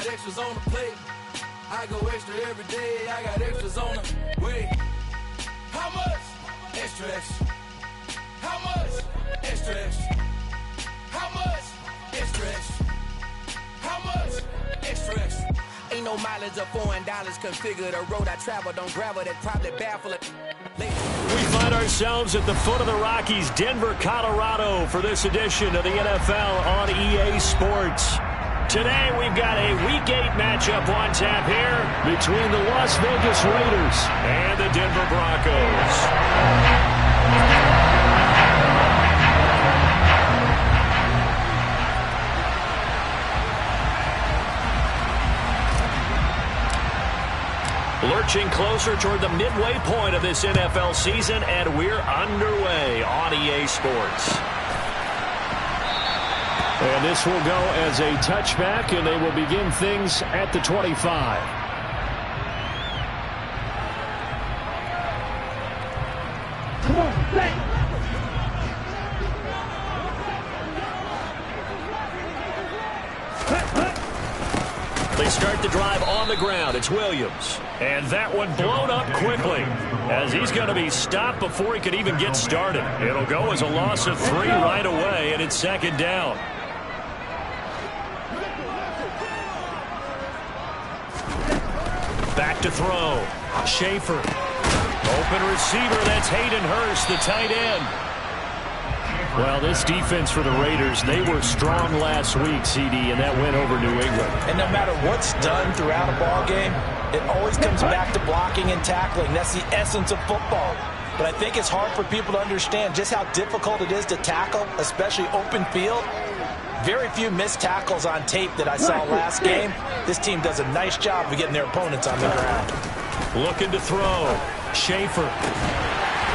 got extras on the plate. I go extra every day. I got extras on the way. How much? Extra, extra. How much? Extra, extra. How much? Extra, extra. How much? Extra, extra. Ain't no mileage of $4 configure the road I travel. Don't gravel that probably baffle it. We find ourselves at the foot of the Rockies, Denver, Colorado, for this edition of the NFL on EA Sports. Today we've got a Week 8 matchup on tap here between the Las Vegas Raiders and the Denver Broncos. Lurching closer toward the midway point of this NFL season, and we're underway on EA Sports. And this will go as a touchback, and they will begin things at the 25. Come on, play. They start the drive on the ground. It's Williams. And that one blown up quickly as he's going to be stopped before he could even get started. It'll go as a loss of 3 right away, and it's second down. Back to throw. Schaefer. Open receiver. That's Hayden Hurst, the tight end. Well, this defense for the Raiders, they were strong last week, CD, and that went over New England. And no matter what's done throughout a ball game, it always comes back to blocking and tackling. That's the essence of football. But I think it's hard for people to understand just how difficult it is to tackle, especially open field. Very few missed tackles on tape that I saw last game. This team does a nice job of getting their opponents on the ground. Looking to throw. Schaefer.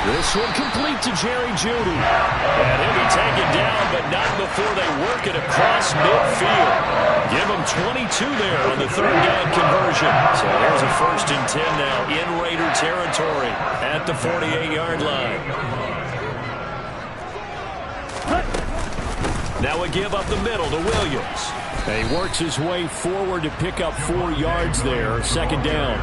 This one complete to Jerry Jeudy. And he'll be taken down, but not before they work it across midfield. Give him 22 there on the third down conversion. So there's a 1st and 10 now in Raider territory at the 48-yard line. Now a give up the middle to Williams. And he works his way forward to pick up 4 yards there. Second down.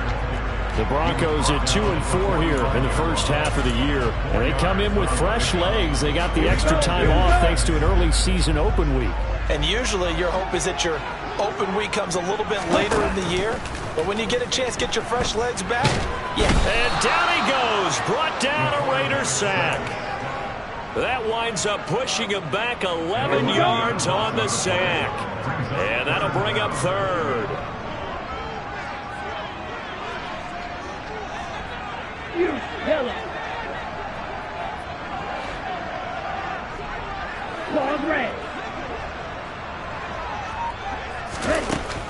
The Broncos at 2-4 here in the first half of the year. And they come in with fresh legs. They got the extra time off thanks to an early season open week. And usually your hope is that your open week comes a little bit later in the year. But when you get a chance to get your fresh legs back, yeah. And down he goes. Brought down a Raider sack. That winds up pushing him back 11 yards on the sack. And that'll bring up third. You hella. Ball red.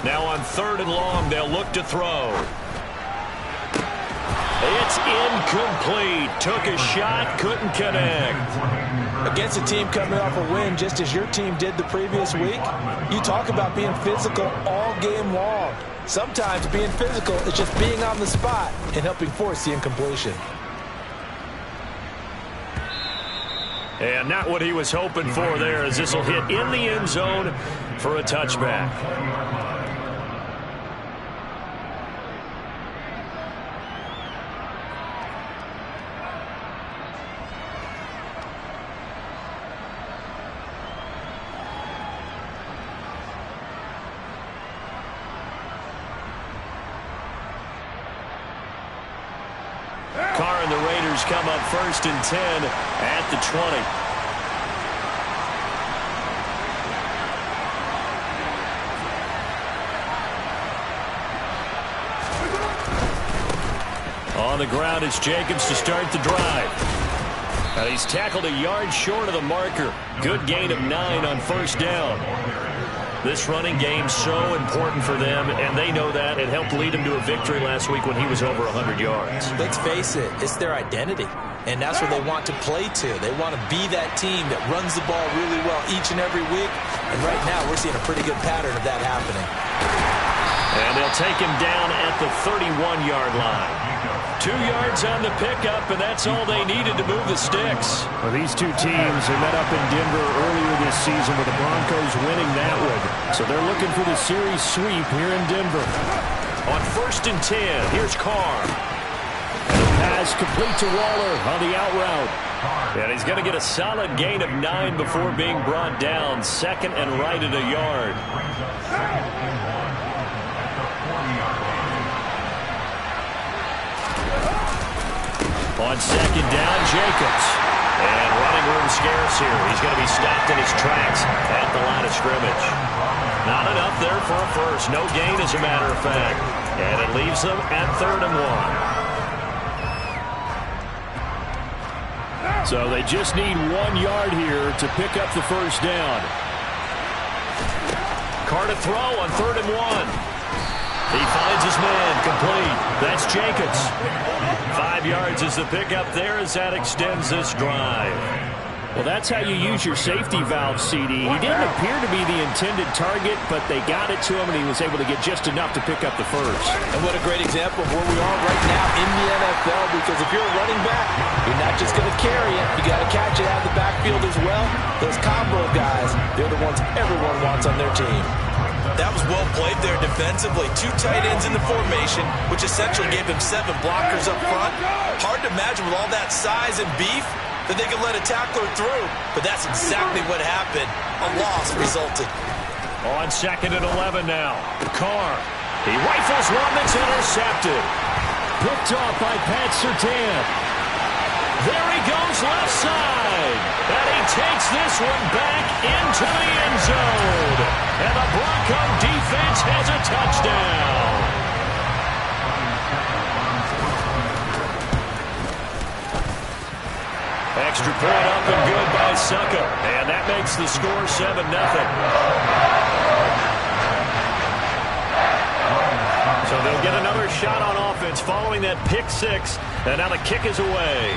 Now on 3rd and long, they'll look to throw. It's incomplete. Took a shot, couldn't connect. Against a team coming off a win just as your team did the previous week, you talk about being physical all game long. Sometimes being physical is just being on the spot and helping force the incompletion. And not what he was hoping for there, as this will hit in the end zone for a touchback. Carr and the Raiders come up 1st and 10 at the 20. On the ground, it's Jacobs to start the drive. And he's tackled a yard short of the marker. Good gain of 9 on 1st down. This running game so important for them, and they know that. It helped lead them to a victory last week when he was over 100 yards. Let's face it, it's their identity, and that's what they want to play to. They want to be that team that runs the ball really well each and every week, and right now we're seeing a pretty good pattern of that happening. And they'll taken down at the 31-yard line. 2 yards on the pickup, and that's all they needed to move the sticks. Well, these two teams have met up in Denver earlier this season with the Broncos winning that one. So they're looking for the series sweep here in Denver. On 1st and 10, here's Carr. And the pass complete to Waller on the out route. And he's going to get a solid gain of 9 before being brought down. 2nd and right at a yard. On 2nd down, Jacobs. And running room scarce here. He's going to be stopped in his tracks at the line of scrimmage. Not enough there for a first. No gain, as a matter of fact. And it leaves them at 3rd and 1. So they just need 1 yard here to pick up the first down. Carr to throw on 3rd and 1. He finds his man, complete. That's Jacobs. 5 yards is the pickup there as that extends this drive. Well, that's how you use your safety valve, CD. He didn't appear to be the intended target, but they got it to him, and he was able to get just enough to pick up the first. And what a great example of where we are right now in the NFL, because if you're a running back, you're not just going to carry it. You got to catch it out of the backfield as well. Those combo guys, they're the ones everyone wants on their team. That was well played there defensively. 2 tight ends in the formation, which essentially gave him 7 blockers up front. Hard to imagine with all that size and beef that they could let a tackler through, but that's exactly what happened. A loss resulted. On 2nd and 11 now. Carr. He rifles one that's intercepted. Picked off by Pat Surtain. There he goes left side. And he takes this one back into the end zone. And the Bronco defense has a touchdown. Extra point up and good by Suckup. And that makes the score 7-0. So they'll get another shot on offense following that pick 6. And now the kick is away.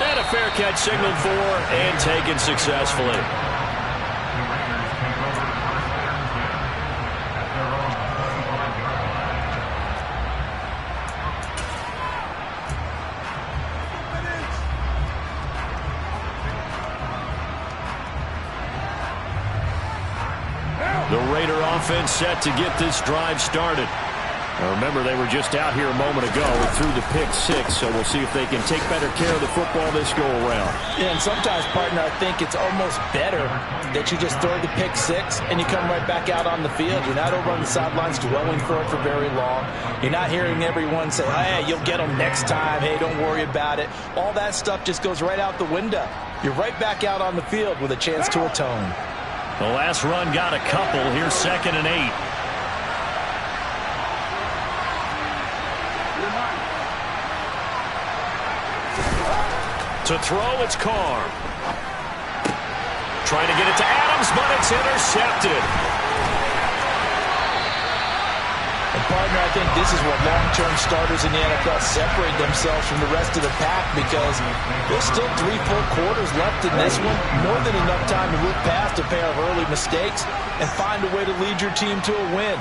And a fair catch signaled for and taken successfully. The Raider offense set to get this drive started. Now remember, they were just out here a moment ago and threw the pick 6, so we'll see if they can take better care of the football this go-around. Yeah, and sometimes, partner, I think it's almost better that you just throw the pick 6 and you come right back out on the field. You're not over on the sidelines dwelling for it for very long. You're not hearing everyone say, hey, you'll get them next time. Hey, don't worry about it. All that stuff just goes right out the window. You're right back out on the field with a chance to atone. The last run got a couple. Here's 2nd and 8. To throw, it's Carr. Trying to get it to Adams, but it's intercepted. And partner, I think this is what long-term starters in the NFL separate themselves from the rest of the pack, because there's still 3 full quarters left in this one. More than enough time to move past a pair of early mistakes and find a way to lead your team to a win.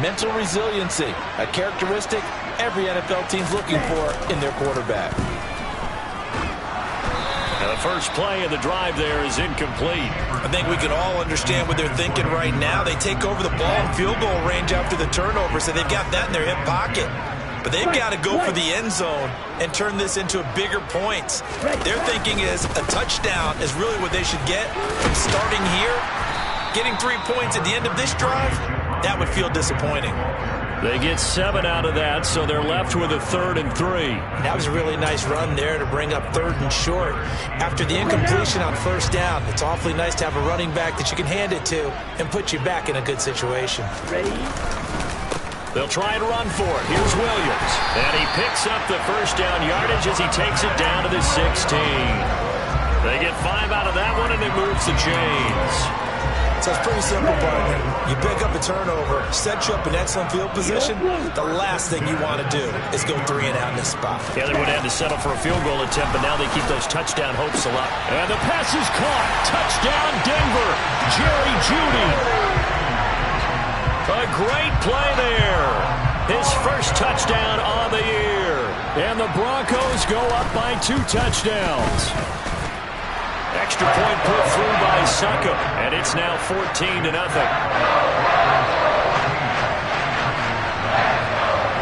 Mental resiliency, a characteristic every NFL team's looking for in their quarterback. Now the first play of the drive there is incomplete. I think we can all understand what they're thinking right now. They take over the ball in field goal range after the turnover, so they've got that in their hip pocket. But they've got to go for the end zone and turn this into bigger points. Their thinking is a touchdown is really what they should get. From starting here, getting 3 points at the end of this drive, that would feel disappointing. They get 7 out of that, so they're left with a 3rd and 3. That was a really nice run there to bring up 3rd and short. After the incompletion on 1st down, it's awfully nice to have a running back that you can hand it to and put you back in a good situation. Ready? They'll try and run for it. Here's Williams. And he picks up the first down yardage as he takes it down to the 16. They get 5 out of that one, and it moves the chains. So it's pretty simple, partner. You pick up a turnover, set you up in excellent field position. The last thing you want to do is go 3 and out in this spot. Yeah, they would have to settle for a field goal attempt, but now they keep those touchdown hopes alive. And the pass is caught. Touchdown, Denver. Jerry Jeudy. A great play there. His first touchdown on the year. And the Broncos go up by 2 touchdowns. Extra point put through by Suckup, and it's now 14-0.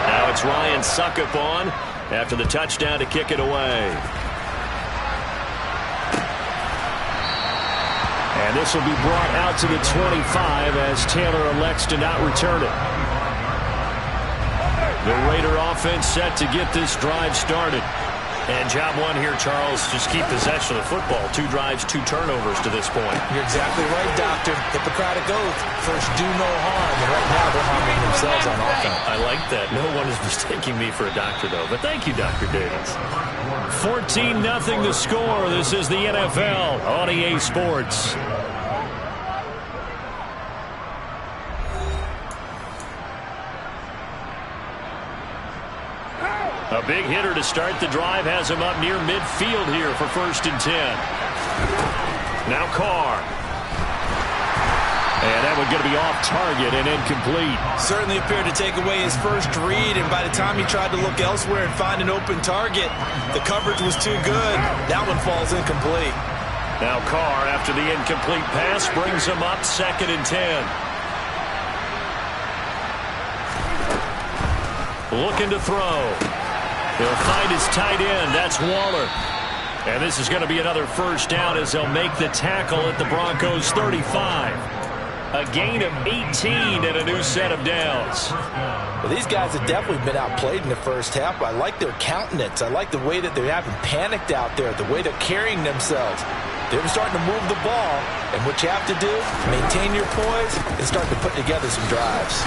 Now it's Ryan Suckup on after the touchdown to kick it away. And this will be brought out to the 25 as Taylor elects to not return it. The Raider offense set to get this drive started. And job one here, Charles, just keep possession of the football. 2 drives, 2 turnovers to this point. You're exactly right, Doctor. Hippocratic oath. First, do no harm. And right now, they're harming themselves on offense. I like that. No one is mistaking me for a doctor, though. But thank you, Dr. Davis. 14-0 the score. This is the NFL on EA Sports. A big hitter to start the drive has him up near midfield here for 1st and 10. Now Carr. And that one going to be off target and incomplete. Certainly appeared to take away his first read, and by the time he tried to look elsewhere and find an open target, the coverage was too good. That one falls incomplete. Now Carr, after the incomplete pass, brings him up 2nd and 10. Looking to throw. He'll find his tight end. That's Waller. And this is going to be another first down as they'll make the tackle at the Broncos 35. A gain of 18 and a new set of downs. Well, these guys have definitely been outplayed in the first half. I like their countenance. I like the way that they're having panicked out there, the way they're carrying themselves. They're starting to move the ball, and what you have to do, maintain your poise and start to put together some drives.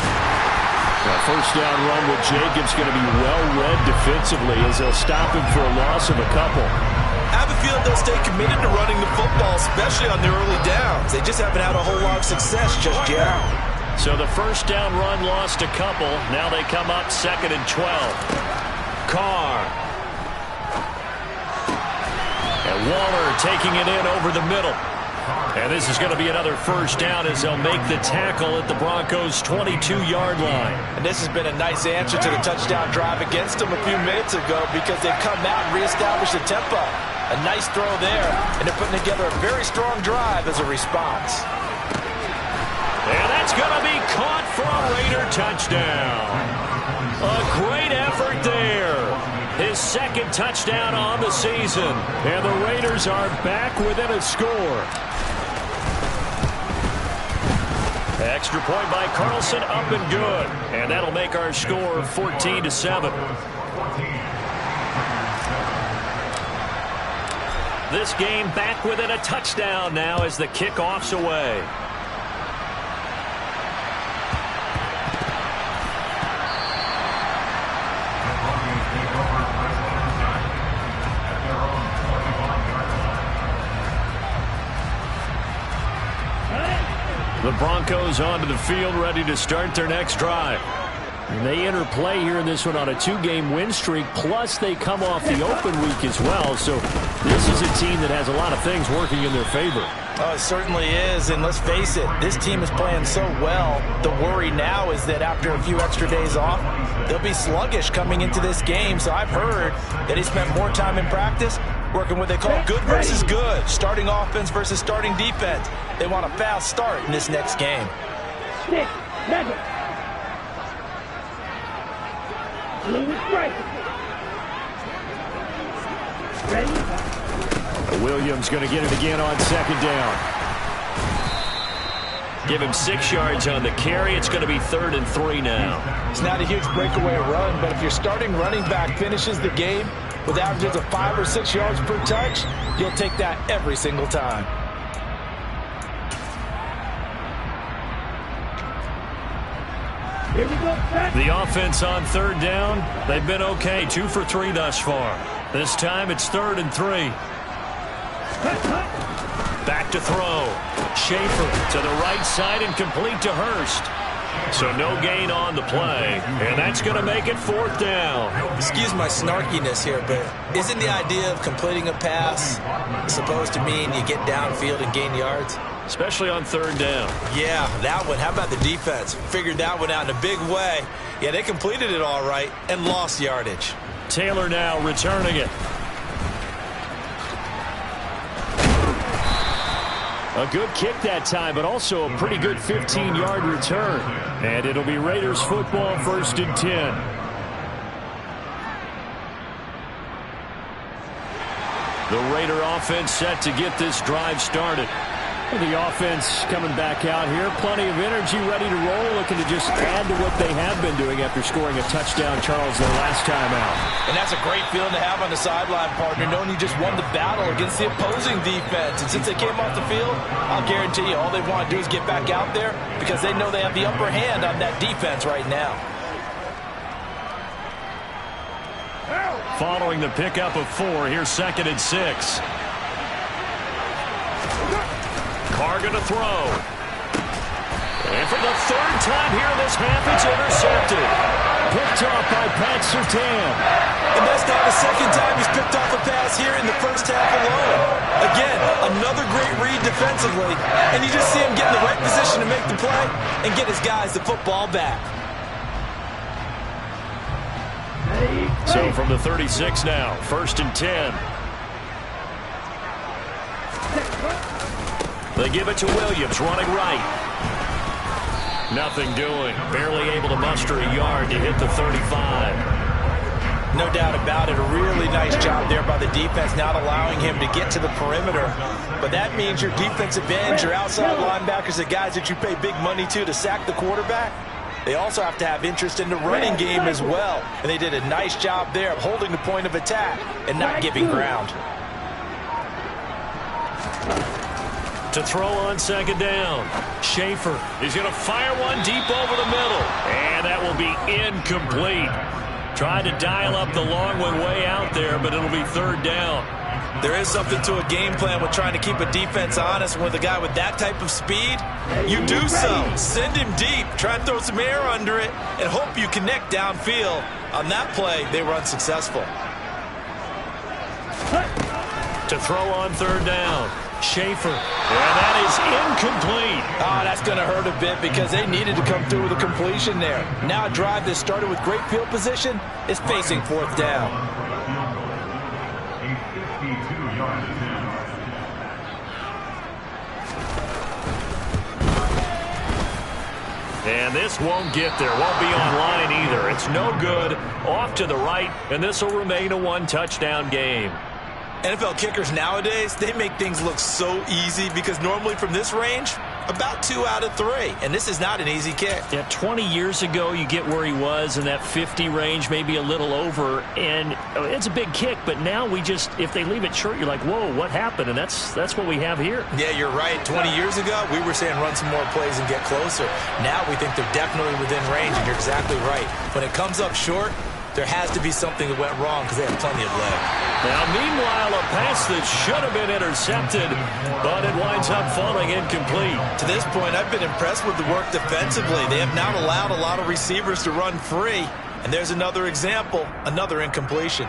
Now, first down run with Jacobs going to be well-read defensively as they'll stop him for a loss of a couple. I have a feeling they'll stay committed to running the football, especially on the early downs. They just haven't had a whole lot of success just yet. So the first down run lost a couple. Now they come up 2nd and 12. Carr. And Waller taking it in over the middle. And this is going to be another first down as they'll make the tackle at the Broncos' 22-yard line. And this has been a nice answer to the touchdown drive against them a few minutes ago because they've come out and reestablished the tempo. A nice throw there, and they're putting together a very strong drive as a response. And that's going to be caught for a Raider touchdown. A great effort there. His 2nd touchdown on the season. And the Raiders are back within a score. Extra point by Carlson, up and good. And that'll make our score 14-7. This game back within a touchdown now as the kickoff's away. The Broncos onto the field, ready to start their next drive. And they enter play here in this one on a 2-game win streak, plus they come off the open week as well. So this is a team that has a lot of things working in their favor. Oh, it certainly is, and let's face it, this team is playing so well. The worry now is that after a few extra days off, they'll be sluggish coming into this game. So I've heard that he spent more time in practice working what they call good versus good, starting offense versus starting defense. They want a fast start in this next game. 6 seconds. Blue strike. Ready? Williams going to get it again on 2nd down. Give him 6 yards on the carry. It's going to be 3rd and 3 now. It's not a huge breakaway run, but if your starting running back finishes the game with averages of 5 or 6 yards per touch, you'll take that every single time. Here we go. The offense on 3rd down, they've been okay. 2 for 3 thus far. This time it's 3rd and 3. Back to throw. Schaefer to the right side and complete to Hurst. So no gain on the play, and that's going to make it 4th down. Excuse my snarkiness here, but isn't the idea of completing a pass supposed to mean you get downfield and gain yards? Especially on 3rd down. Yeah, that one. How about the defense? Figured that one out in a big way. Yeah, they completed it all right and lost yardage. Taylor now returning it. A good kick that time, but also a pretty good 15-yard return. And it'll be Raiders football, 1st and 10. The Raider offense set to get this drive started. The offense coming back out here. Plenty of energy, ready to roll, looking to just add to what they have been doing after scoring a touchdown, Charles, their last time out. And that's a great feeling to have on the sideline, partner, knowing you just won the battle against the opposing defense. And since they came off the field, I'll guarantee you all they want to do is get back out there because they know they have the upper hand on that defense right now. Following the pickup of 4, here's 2nd and 6. Carr going to throw. And for the 3rd time here in this half, it's intercepted. Picked off by Pat Surtain. And that's not the 2nd time he's picked off a pass here in the 1st half alone. Again, another great read defensively. And you just see him get in the right position to make the play and get his guys the football back. So from the 36 now, 1st and 10. They give it to Williams, running right. Nothing doing. Barely able to muster a yard to hit the 35. No doubt about it. A really nice job there by the defense, not allowing him to get to the perimeter. But that means your defensive ends, your outside linebackers, the guys that you pay big money to sack the quarterback, they also have to have interest in the running game as well. And they did a nice job there of holding the point of attack and not giving ground. To throw on 2nd down. Schaefer is going to fire one deep over the middle. And that will be incomplete. Tried to dial up the long one way out there, but it'll be 3rd down. There is something to a game plan with trying to keep a defense honest. With a guy with that type of speed, you do so. Send him deep. Try and throw some air under it and hope you connect downfield. On that play, they were unsuccessful. To throw on 3rd down. Schaefer, and that is incomplete. Oh, that's going to hurt a bit because they needed to come through with a completion there. Now a drive that started with great field position is facing 4th down. And this won't get there, won't be online either. It's no good, off to the right, and this will remain a 1-touchdown game. NFL kickers nowadays, they make things look so easy because normally from this range, about 2 out of 3. And this is not an easy kick. Yeah, 20 years ago, you get where he was in that 50 range, maybe a little over. And it's a big kick, but now we just, if they leave it short, you're like, whoa, what happened? And that's what we have here. Yeah, you're right. 20 years ago, we were saying run some more plays and get closer. Now we think they're definitely within range, and you're exactly right. When it comes up short, there has to be something that went wrong because they have plenty of leg. Now, meanwhile, a pass that should have been intercepted, but it winds up falling incomplete. To this point, I've been impressed with the work defensively. They have not allowed a lot of receivers to run free. And there's another example, another incompletion.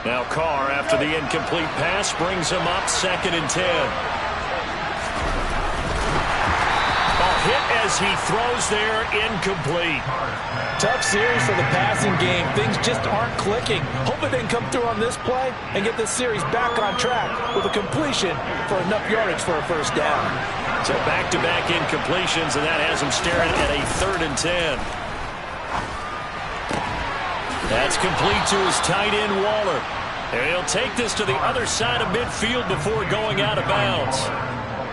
Now Carr, after the incomplete pass, brings him up 2nd and 10. Hit as he throws there, incomplete. Tough series for the passing game. Things just aren't clicking. Hope it didn't come through on this play and get this series back on track with a completion for enough yardage for a 1st down. So back-to-back incompletions, and that has him staring at a 3rd and 10. That's complete to his tight end, Waller. And he'll take this to the other side of midfield before going out of bounds.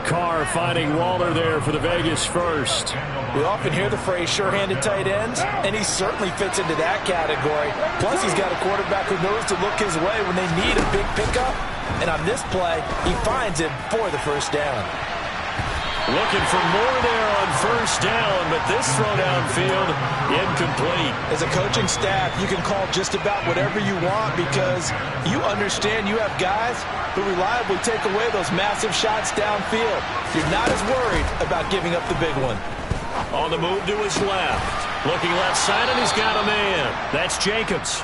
Carr finding Waller there for the Vegas first. We often hear the phrase sure-handed tight ends, and he certainly fits into that category. Plus, he's got a quarterback who knows to look his way when they need a big pickup. And on this play, he finds him for the 1st down. Looking for more there on 1st first down, but this throw downfield, incomplete. As a coaching staff, you can call just about whatever you want because you understand you have guys who reliably take away those massive shots downfield. You're not as worried about giving up the big one. On the move to his left. Looking left side, and he's got a man. That's Jacobs.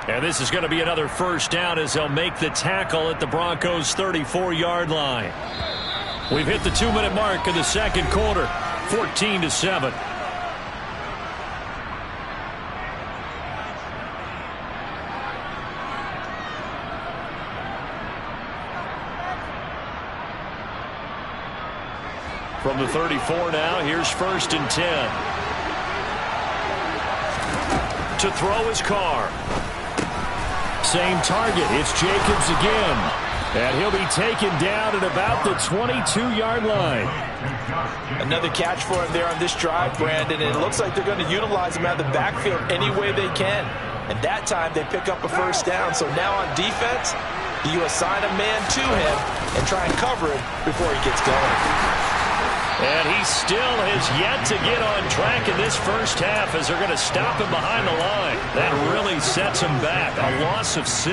And this is going to be another first down as they'll make the tackle at the Broncos' 34-yard line. We've hit the 2-minute mark in the second quarter, 14-7. From the 34 now, here's 1st and 10. To throw his Carr. Same target. It's Jacobs again. And he'll be taken down at about the 22-yard line. Another catch for him there on this drive, Brandon. And it looks like they're going to utilize him out of the backfield any way they can. And that time they pick up a first down. So now on defense, you assign a man to him and try and cover him before he gets going. And he still has yet to get on track in this first half as they're going to stop him behind the line. That really sets him back. A loss of 6.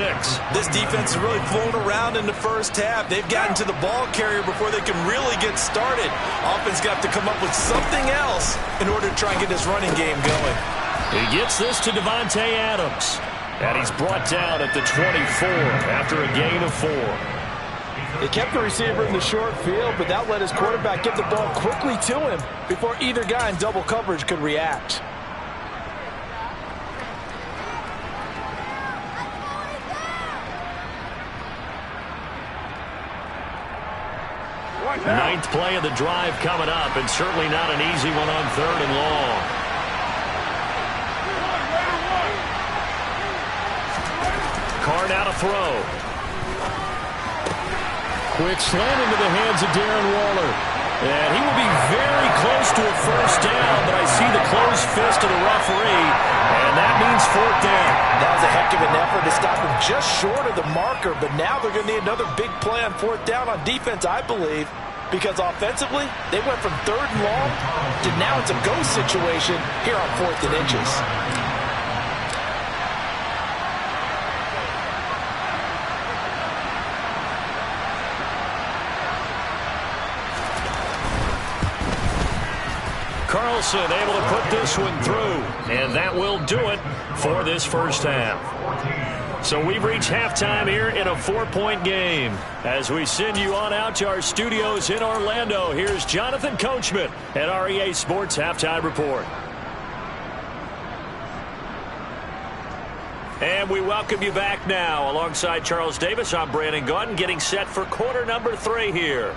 This defense has really flown around in the first half. They've gotten to the ball carrier before they can really get started. Offense got to come up with something else in order to try and get this running game going. He gets this to Devontae Adams. And he's brought down at the 24 after a gain of 4. They kept the receiver in the short field, but that let his quarterback get the ball quickly to him before either guy in double coverage could react. Ninth play of the drive coming up, and certainly not an easy one on 3rd and long. Carr now to throw. Quick slant into the hands of Darren Waller. And he will be very close to a first down, but I see the closed fist of the referee, and that means 4th down. That was a heck of an effort to stop him just short of the marker, but now they're going to need another big play on 4th down on defense, I believe, because offensively, they went from 3rd and long to now it's a go situation here on 4th and inches. Carlson able to put this one through, and that will do it for this first half. So we've reached halftime here in a 4-point game. As we send you on out to our studios in Orlando, here's Jonathan Coachman at REA Sports Halftime Report. And we welcome you back now. Alongside Charles Davis, I'm Brandon Gaudin, getting set for quarter number 3 here.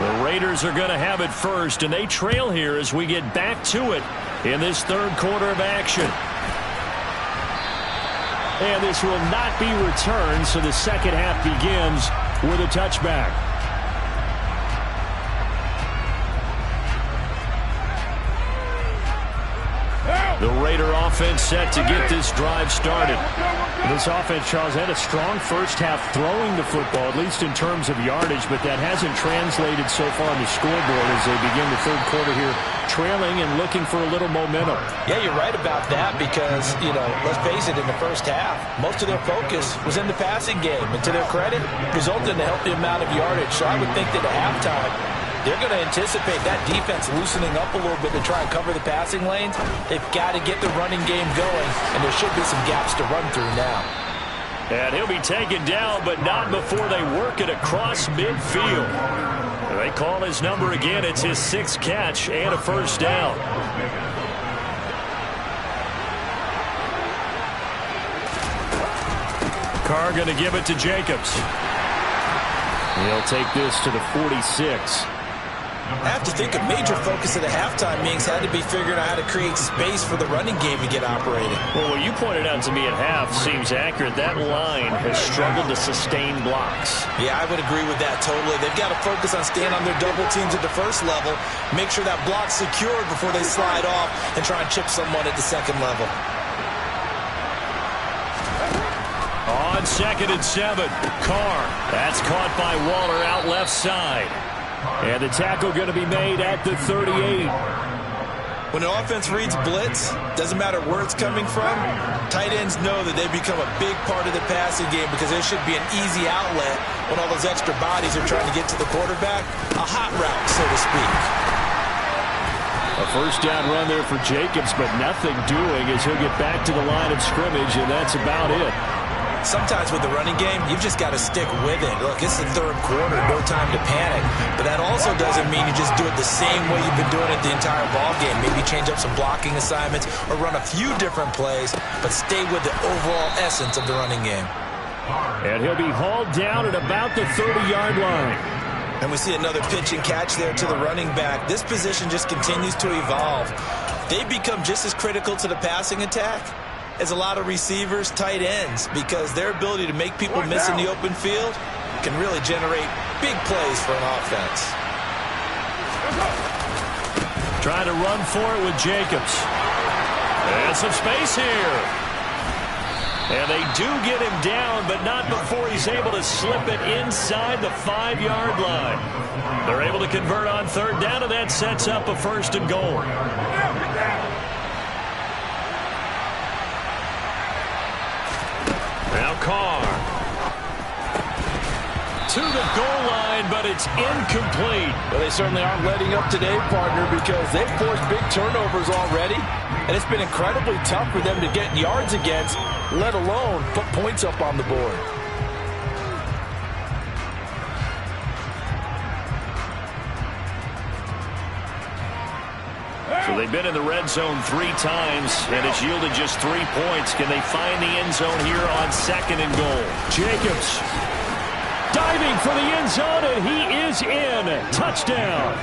The Raiders are going to have it first, and they trail here as we get back to it in this 3rd quarter of action. And this will not be returned, so the second half begins with a touchback. The Raider offense set to get this drive started. This offense, Charles, had a strong first half throwing the football, at least in terms of yardage, but that hasn't translated so far on the scoreboard as they begin the 3rd quarter here, trailing and looking for a little momentum. Yeah, you're right about that because, let's face it, in the first half, most of their focus was in the passing game. And to their credit, resulted in a healthy amount of yardage. So I would think that at halftime, they're going to anticipate that defense loosening up a little bit to try and cover the passing lanes. They've got to get the running game going, and there should be some gaps to run through now. And he'll be taken down, but not before they work it across midfield. They call his number again. It's his 6th catch and a first down. Carr going to give it to Jacobs. He'll take this to the 46. I have to think a major focus of the halftime meetings had to be figuring out how to create space for the running game to get operating. Well, what you pointed out to me at half seems accurate. That line has struggled to sustain blocks. Yeah, I would agree with that totally. They've got to focus on staying on their double teams at the first level, make sure that block's secured before they slide off and try and chip someone at the second level. on 2nd and 7. Carr. That's caught by Waller out left side. And the tackle going to be made at the 38. When an offense reads blitz, doesn't matter where it's coming from, tight ends know that they become a big part of the passing game because there should be an easy outlet when all those extra bodies are trying to get to the quarterback. A hot route, so to speak. A first down run there for Jacobs, but nothing doing as he'll get back to the line of scrimmage, and that's about it. Sometimes with the running game, you've just got to stick with it. Look, it's the third quarter, no time to panic. But that also doesn't mean you just do it the same way you've been doing it the entire ball game. Maybe change up some blocking assignments or run a few different plays, but stay with the overall essence of the running game. And he'll be hauled down at about the 30-yard line. And we see another pitch and catch there to the running back. This position just continues to evolve. They become just as critical to the passing attack as a lot of receivers, tight ends, because their ability to make people miss in the open field can really generate big plays for an offense. Trying to run for it with Jacobs. And some space here. And they do get him down, but not before he's able to slip it inside the 5-yard line. They're able to convert on third down, and that sets up a 1st and goal. Now Carr to the goal line, but it's incomplete. Well, they certainly aren't letting up today, partner, because they've forced big turnovers already, and it's been incredibly tough for them to get yards against, let alone put points up on the board. So they've been in the red zone 3 times, and it's yielded just 3 points. Can they find the end zone here on 2nd and goal? Jacobs diving for the end zone, and he is in. Touchdown.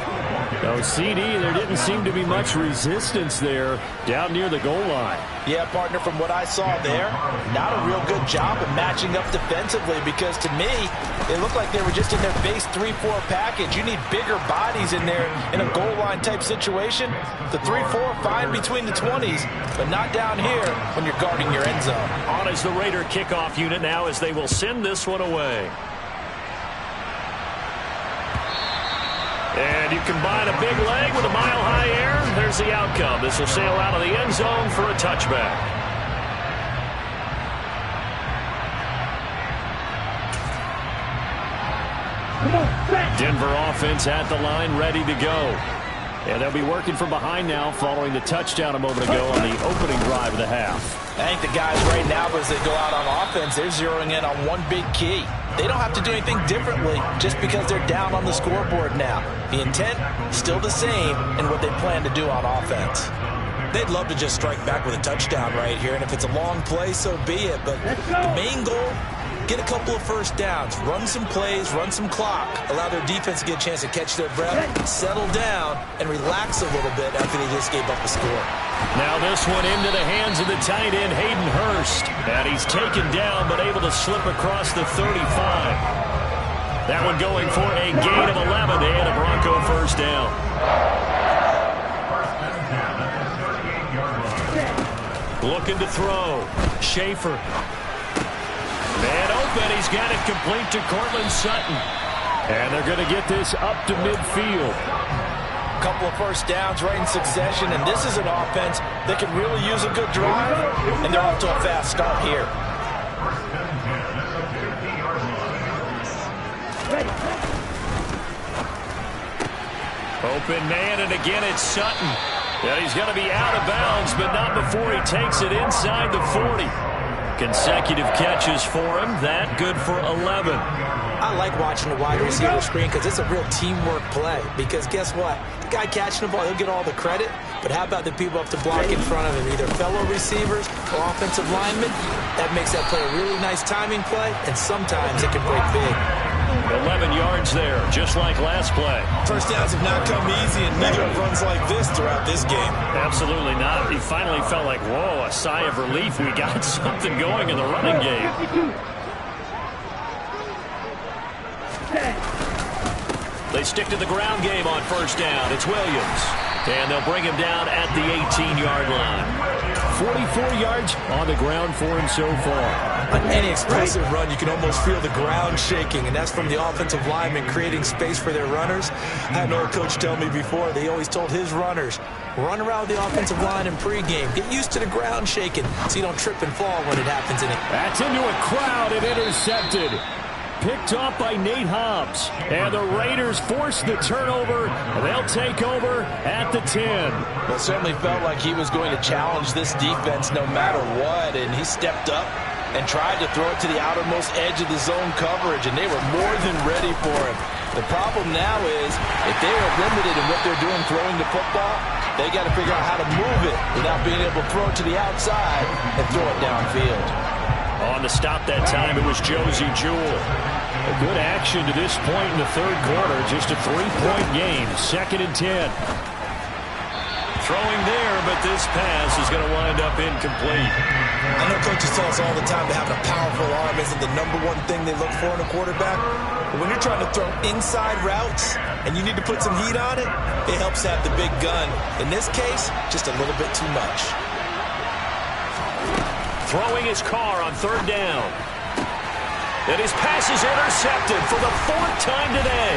No, CD, there didn't seem to be much resistance there down near the goal line. Yeah, partner, from what I saw there, not a real good job of matching up defensively because to me, it looked like they were just in their base 3-4 package. You need bigger bodies in there in a goal line type situation. The 3-4, fine between the 20s, but not down here when you're guarding your end zone. On is the Raider kickoff unit now as they will send this one away. And you combine a big leg with a mile-high air. There's the outcome. This will sail out of the end zone for a touchback. Denver offense at the line, ready to go. And they'll be working from behind now following the touchdown a moment ago on the opening drive of the half. I think the guys right now, as they go out on offense, they're zeroing in on one big key. They don't have to do anything differently just because they're down on the scoreboard now. The intent, still the same in what they plan to do on offense. They'd love to just strike back with a touchdown right here, and if it's a long play, so be it. But the main goal, get a couple of first downs, run some plays, run some clock, allow their defense to get a chance to catch their breath, settle down, and relax a little bit after they just gave up a score. Now this one into the hands of the tight end, Hayden Hurst. And he's taken down, but able to slip across the 35. That one going for a gain of 11 and a Bronco first down. Looking to throw. Schaefer. Man open. He's got it complete to Cortland Sutton. And they're going to get this up to midfield. Couple of first downs right in succession, and this is an offense that can really use a good drive, and they're off to a fast start here. Open man, and again it's Sutton. Yeah, he's going to be out of bounds, but not before he takes it inside the 40. Consecutive catches for him. That good for 11. I like watching the wide receiver screen because it's a real teamwork play. Because guess what? The guy catching the ball, he'll get all the credit. But how about the people up to block in front of him, either fellow receivers or offensive linemen? That makes that play a really nice timing play, and sometimes it can break big. 11 yards there, just like last play. First downs have not come easy, and neither have runs like this throughout this game. Absolutely not. He finally felt like, whoa, a sigh of relief. We got something going in the running game. They stick to the ground game on first down. It's Williams. And they'll bring him down at the 18-yard line. 44 yards on the ground for him so far. On any explosive run, you can almost feel the ground shaking, and that's from the offensive linemen creating space for their runners. I had an old coach tell me before, they always told his runners, run around the offensive line in pregame. Get used to the ground shaking so you don't trip and fall when it happens in it. That's into a crowd and intercepted. Picked off by Nate Hobbs. And the Raiders force the turnover. They'll take over at the 10. Well, it certainly felt like he was going to challenge this defense no matter what, and he stepped up and tried to throw it to the outermost edge of the zone coverage, and they were more than ready for him. The problem now is if they are limited in what they're doing throwing the football, they got to figure out how to move it without being able to throw it to the outside and throw it downfield. On the stop that time, it was Josie Jewell. A good action to this point in the third quarter. Just a 3-point game. 2nd and 10. Throwing there, but this pass is going to wind up incomplete. I know coaches tell us all the time that having a powerful arm isn't the #1 thing they look for in a quarterback. But when you're trying to throw inside routes and you need to put some heat on it, it helps to have the big gun. In this case, just a little bit too much. Throwing his car on 3rd down. And his pass is intercepted for the 4th time today.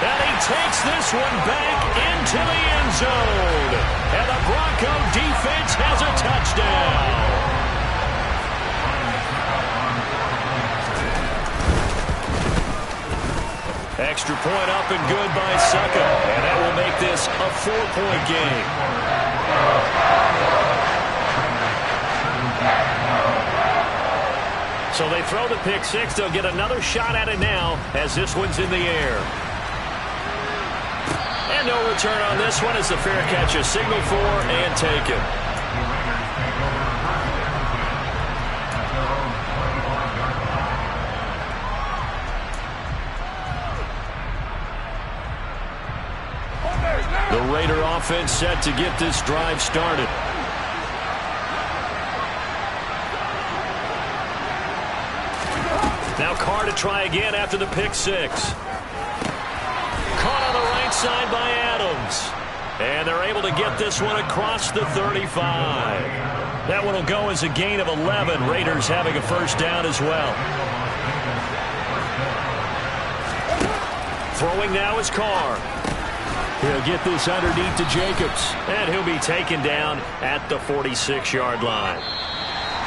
And he takes this one back into the end zone. And the Bronco defense has a touchdown. Extra point up and good by Succa. And that will make this a 4-point game. So they throw the pick six. They'll get another shot at it now as this one's in the air. And no return on this one as the fair catch is signaled for and taken. The Raider offense set to get this drive started. Now Carr to try again after the pick six. Caught on the right side by Adams. And they're able to get this one across the 35. That one will go as a gain of 11. Raiders having a first down as well. Throwing now is Carr. He'll get this underneath to Jacobs. And he'll be taken down at the 46-yard line.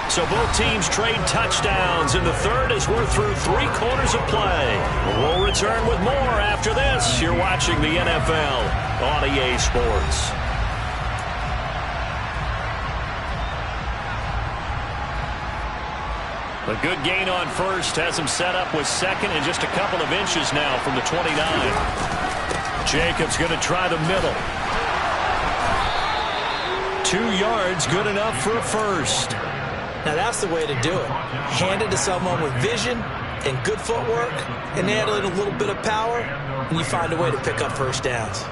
So both teams trade touchdowns in the third as we're through 3 quarters of play. We'll return with more after this. You're watching the NFL on EA Sports. A good gain on first has him set up with 2nd and just a couple of inches now from the 29. Jacobs going to try the middle. 2 yards, good enough for a first. Now that's the way to do it. Hand it to someone with vision and good footwork, and add in a little bit of power, and you find a way to pick up first downs.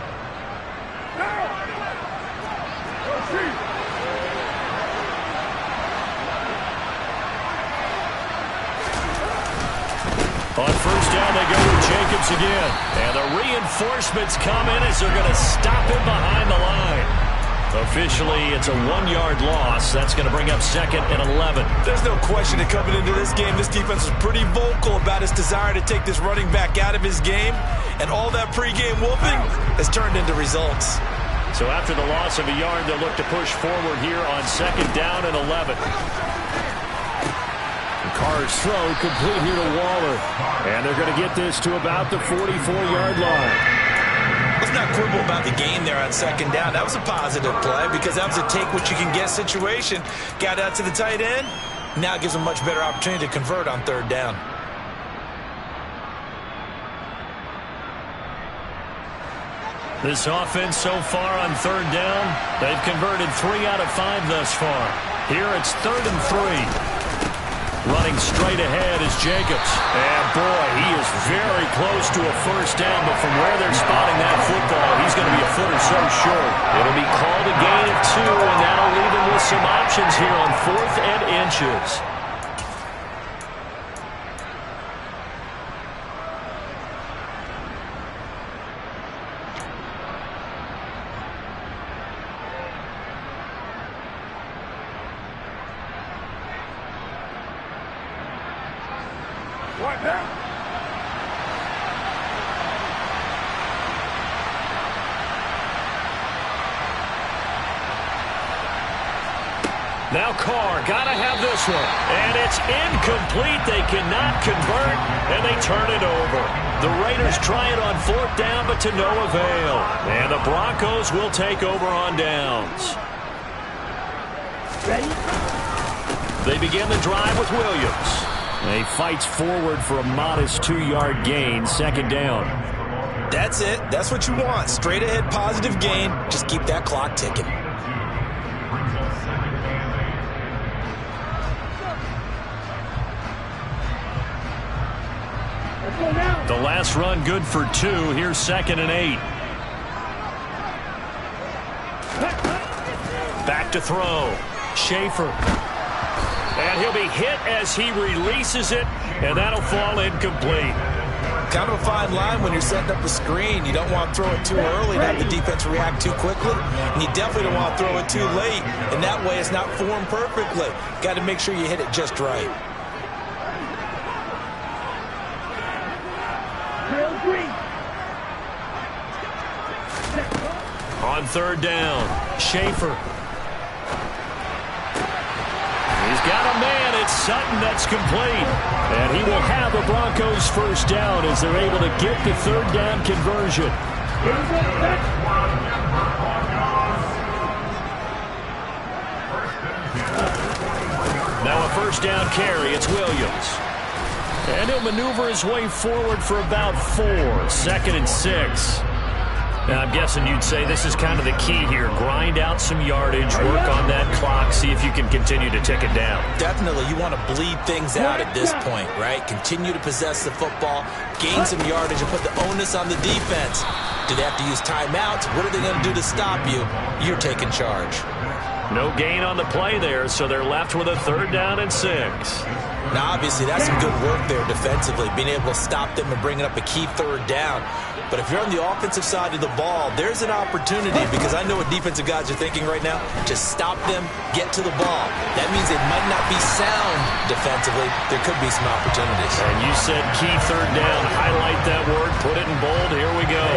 On first down, they go with Jacobs again. And the reinforcements come in as they're going to stop him behind the line. Officially, it's a 1-yard loss. That's going to bring up 2nd and 11. There's no question that coming into this game, this defense was pretty vocal about its desire to take this running back out of his game. And all that pregame whooping has turned into results. So after the loss of a yard, they'll look to push forward here on 2nd down and 11. Carr's throw complete here to Waller. And they're going to get this to about the 44-yard line. Let's not quibble about the gain there on 2nd down. That was a positive play because that was a take-what-you-can-get situation. Got out to the tight end. Now it gives them a much better opportunity to convert on 3rd down. This offense so far on 3rd down, they've converted 3 out of 5 thus far. Here it's 3rd and 3. Running straight ahead is Jacobs. And boy, he is very close to a first down, but from where they're spotting that football, he's going to be a foot or so short. It'll be called a gain of 2, and that'll leave him with some options here on 4th and inches. Now Carr, gotta have this one. And it's incomplete. They cannot convert, and they turn it over. The Raiders try it on 4th down, but to no avail. And the Broncos will take over on downs. Ready? They begin the drive with Williams. He fights forward for a modest 2-yard gain, 2nd down. That's it. That's what you want. Straight ahead positive gain. Just keep that clock ticking. The last run good for 2. Here's 2nd and 8. Back to throw. Schaefer. And he'll be hit as he releases it, and that'll fall incomplete. Kind of a fine line when you're setting up a screen. You don't want to throw it too early and have the defense react too quickly. And you definitely don't want to throw it too late. And that way it's not formed perfectly. Got to make sure you hit it just right. On 3rd down, Schaefer. He's got a man. It's Sutton that's complete. And he will have the Broncos 1st down as they're able to get the 3rd down conversion. Now a 1st down carry. It's Williams. And he'll maneuver his way forward for about 4. 2nd and 6. Now, I'm guessing you'd say this is kind of the key here. Grind out some yardage, work on that clock, see if you can continue to tick it down. Definitely. You want to bleed things out at this point, right? Continue to possess the football, gain some yardage, and put the onus on the defense. Do they have to use timeouts? What are they going to do to stop you? You're taking charge. No gain on the play there, so they're left with a 3rd down and 6. Now, obviously, that's some good work there defensively, being able to stop them and bringing up a key 3rd down. But if you're on the offensive side of the ball, there's an opportunity, because I know what defensive guys are thinking right now, to stop them, get to the ball. That means they might not be sound defensively. There could be some opportunities. And you said key 3rd down. Highlight that word. Put it in bold. Here we go.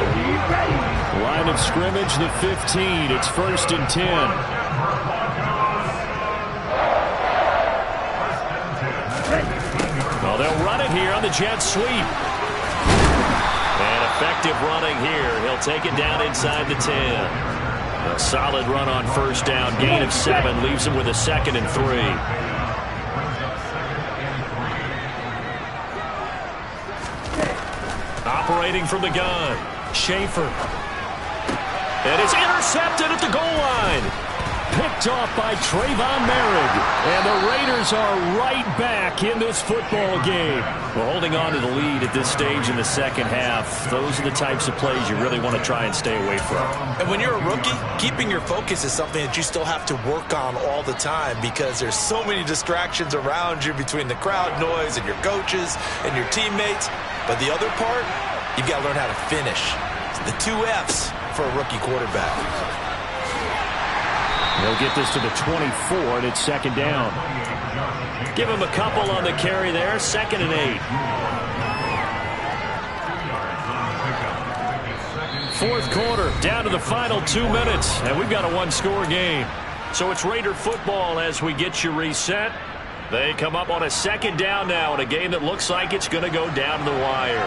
Line of scrimmage, the 15. It's 1st and 10. Well, they'll run it here on the jet sweep. And effective running here. He'll take it down inside the 10. A solid run on 1st down. Gain of 7 leaves him with a 2nd and 3. Operating from the gun. Schaefer. And it's intercepted at the goal line. Picked off by Trayvon Merritt. And the Raiders are right back in this football game. Well, holding on to the lead at this stage in the 2nd half, those are the types of plays you really want to try and stay away from. And when you're a rookie, keeping your focus is something that you still have to work on all the time, because there's so many distractions around you between the crowd noise and your coaches and your teammates. But the other part, you've got to learn how to finish. It's the 2 F's for a rookie quarterback. They'll get this to the 24, and it's 2nd down. Give him a couple on the carry there. 2nd and 8. 4th quarter, down to the final 2 minutes, and we've got a 1-score game. So it's Raider football as we get you reset. They come up on a 2nd down now in a game that looks like it's going to go down to the wire.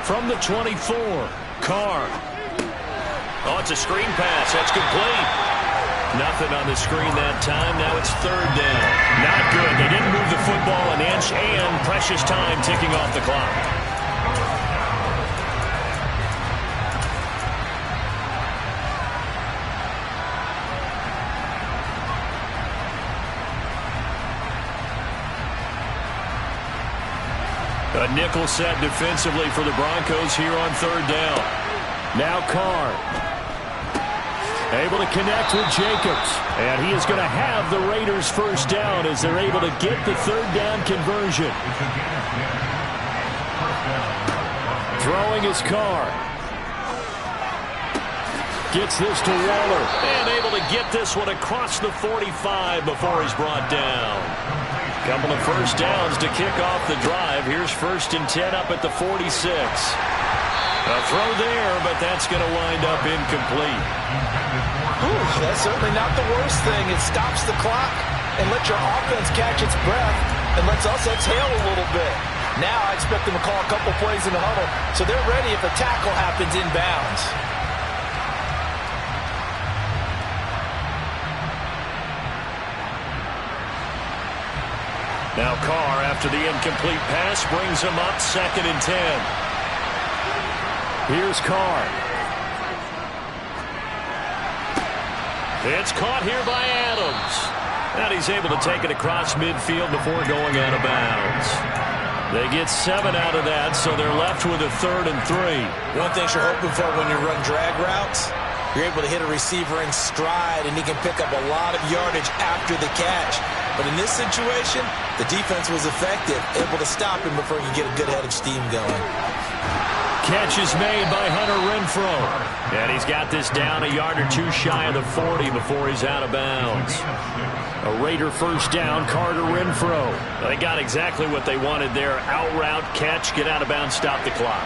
From the 24, Carr. Oh, it's a screen pass. That's complete. Nothing on the screen that time. Now it's 3rd down. Not good. They didn't move the football an inch, and precious time ticking off the clock. A nickel set defensively for the Broncos here on 3rd down. Now Carr. Able to connect with Jacobs. And he is going to have the Raiders 1st down as they're able to get the 3rd down conversion. Throwing his Carr. Gets this to Waller. And able to get this one across the 45 before he's brought down. Couple of first downs to kick off the drive. Here's 1st and 10 up at the 46. A throw there, but that's going to wind up incomplete. That's certainly not the worst thing. It stops the clock and lets your offense catch its breath and lets us exhale a little bit. Now I expect them to call a couple plays in the huddle so they're ready if a tackle happens inbounds. Now Carr, after the incomplete pass, brings him up 2nd and 10. Here's Carr. It's caught here by Adams. And he's able to take it across midfield before going out of bounds. They get 7 out of that, so they're left with a 3rd and 3. One thing you're hoping for when you run drag routes, you're able to hit a receiver in stride, and he can pick up a lot of yardage after the catch. But in this situation, the defense was effective, able to stop him before he could get a good head of steam going. Catch is made by Hunter Renfrow. And he's got this down a yard or 2 shy of the 40 before he's out of bounds. A Raider first down, Carter Renfrow. They got exactly what they wanted there. Out route, catch, get out of bounds, stop the clock.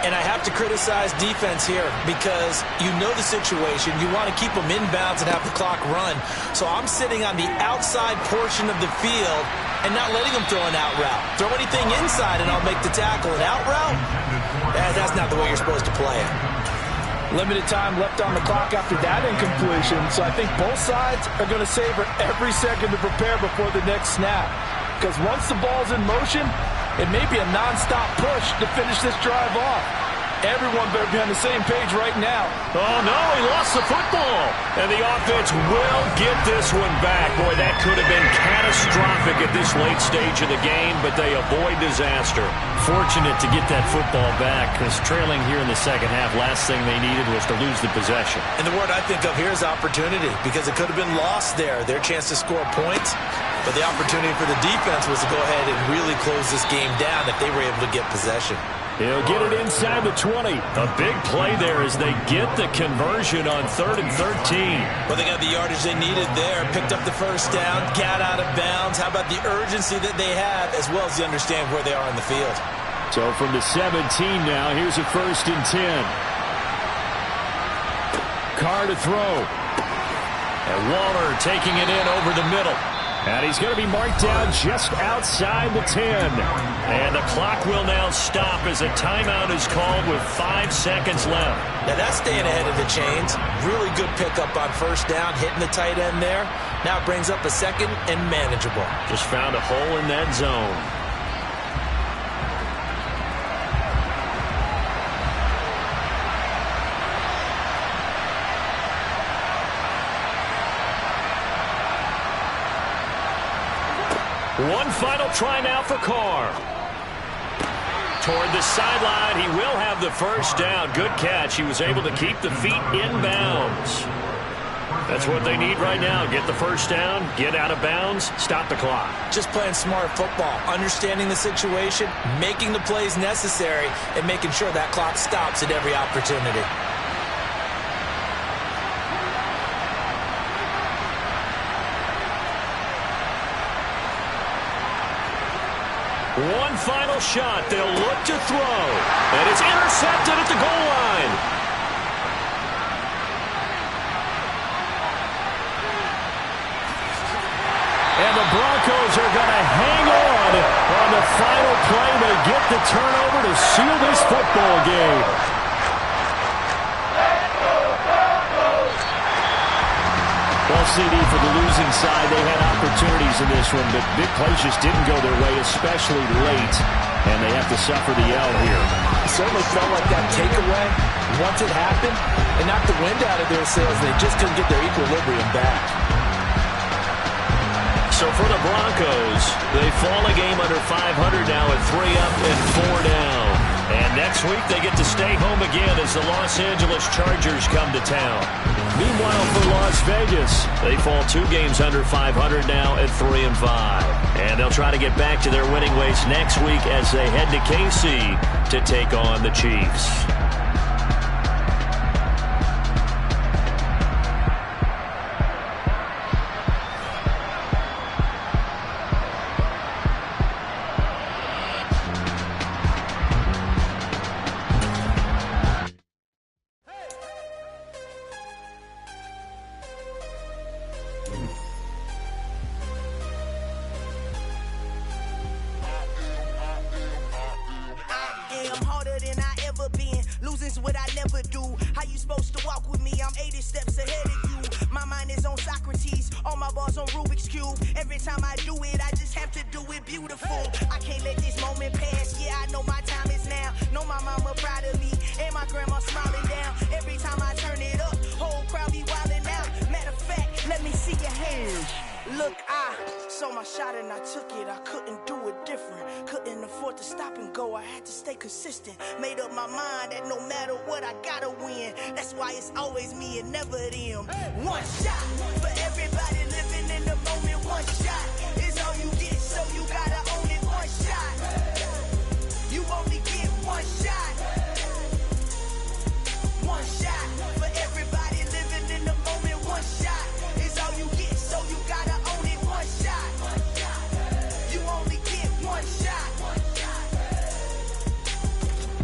And I have to criticize defense here because you know the situation. You want to keep them inbounds and have the clock run. So I'm sitting on the outside portion of the field and not letting them throw an out route. Throw anything inside and I'll make the tackle. An out route? That's not the way you're supposed to play it. Limited time left on the clock after that incompletion, so I think both sides are going to savor every second to prepare before the next snap. Because once the ball's in motion, it may be a non-stop push to finish this drive off. Everyone better be on the same page right now. Oh, no, he lost the football. And the offense will get this one back. Boy, that could have been catastrophic at this late stage of the game, but they avoid disaster. Fortunate to get that football back, because trailing here in the second half, last thing they needed was to lose the possession. And the word I think of here is opportunity, because it could have been lost there, their chance to score points. But the opportunity for the defense was to go ahead and really close this game down if they were able to get possession. He'll get it inside the 20. A big play there as they get the conversion on 3rd and 13. Well, they got the yardage they needed there, picked up the first down, got out of bounds. How about the urgency that they have, as well as the understand where they are in the field? So from the 17 now, here's a 1st and 10. Carr to throw. And Waller taking it in over the middle. And he's going to be marked down just outside the 10. And the clock will now stop as a timeout is called with 5 seconds left. Now that's staying ahead of the chains. Really good pickup on first down, hitting the tight end there. Now it brings up a 2nd and manageable. Just found a hole in that zone. One final try now for Carr. Toward the sideline, he will have the first down. Good catch. He was able to keep the feet inbounds. That's what they need right now. Get the first down, get out of bounds, stop the clock. Just playing smart football, understanding the situation, making the plays necessary, and making sure that clock stops at every opportunity. One final shot. They'll look to throw. And it's intercepted at the goal line. And the Broncos are going to hang on the final play. They get the turnover to seal this football game. Well, CD, for the losing side, they had opportunities in this one, but big plays just didn't go their way, especially late, and they have to suffer the L here. It certainly felt like that takeaway, once it happened, it knocked the wind out of their sails. They just couldn't get their equilibrium back. So for the Broncos, they fall a game under 500 now at 3 up and 4 down. And next week they get to stay home again as the Los Angeles Chargers come to town. Meanwhile for Las Vegas, they fall 2 games under 500 now at 3 and 5. And they'll try to get back to their winning ways next week as they head to KC to take on the Chiefs. numbers on Rubik's Cube. Every time I do it, I just have to do it beautiful. I can't let this moment pass. Yeah, I know my time is now. Know my mama proud of me, and my grandma smiling down. Every time I turn it up, whole crowd be wildin' out. Matter of fact, let me see your hands. Look, I saw my shot and I took it. I couldn't do it different. Couldn't afford to stop and go. I had to stay consistent. Made up my mind that no matter what, I gotta win. That's why it's always me and never them. One shot for everybody living in the moment. One shot is all you get, so you gotta own it. One shot. You only get one shot. One shot for everybody living in the moment. One shot is all you get, so you gotta own it. One shot. You only get one shot.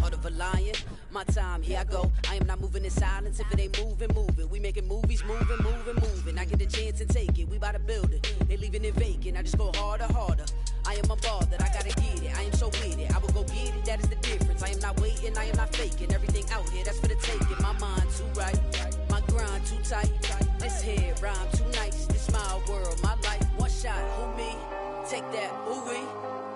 Heart of a lion, my time, here I go. I am not moving in silence. If it ain't moving, moving. We making movies, moving, moving, moving. I get the chance and take it. We bout to build it. They leaving it vacant. I just go harder, harder. I am a ball that I gotta get it. I am so with it. I will go get it. That is the difference. I am not waiting. I am not faking. Everything out here, that's for the taking. My mind too right. My grind too tight. This head rhyme too nice. This my world, my life. One shot, who me? Take that, ooh-wee.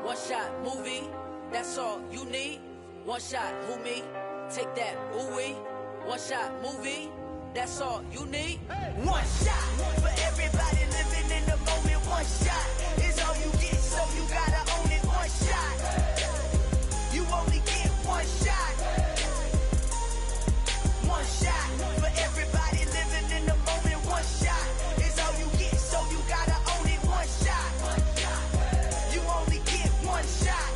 One shot, movie. That's all you need. One shot, who me? Take that, ooh-wee. One shot, movie. That's all you need. One shot for everybody living in the moment. One shot is all you get, so you gotta own it. One shot. You only get one shot. One shot for everybody living in the moment. One shot is all you get, so you gotta own it. One shot. You only get one shot.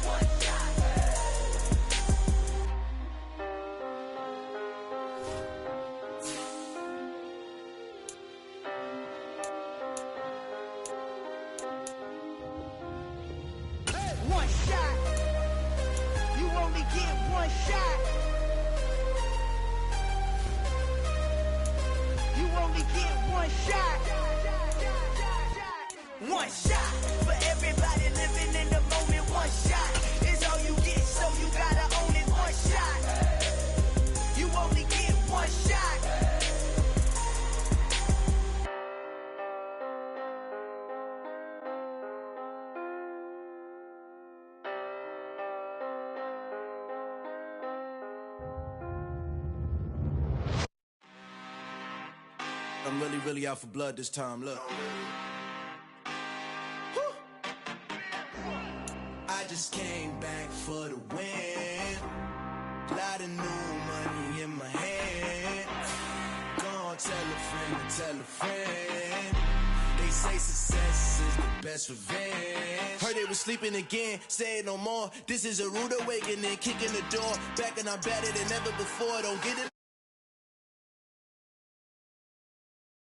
One shot. You only get one shot. You only get one shot. One shot for everybody living in the moment. One shot is all you get, so you gotta own it. One shot. You only get one shot. I'm really out for blood this time, look. Woo. I just came back for the win. Lot of new money in my hand. Gonna tell a friend to tell a friend. They say success is the best revenge. Heard they was sleeping again, say it no more. This is a rude awakening, kicking the door. Back and I'm better than ever before, don't get it.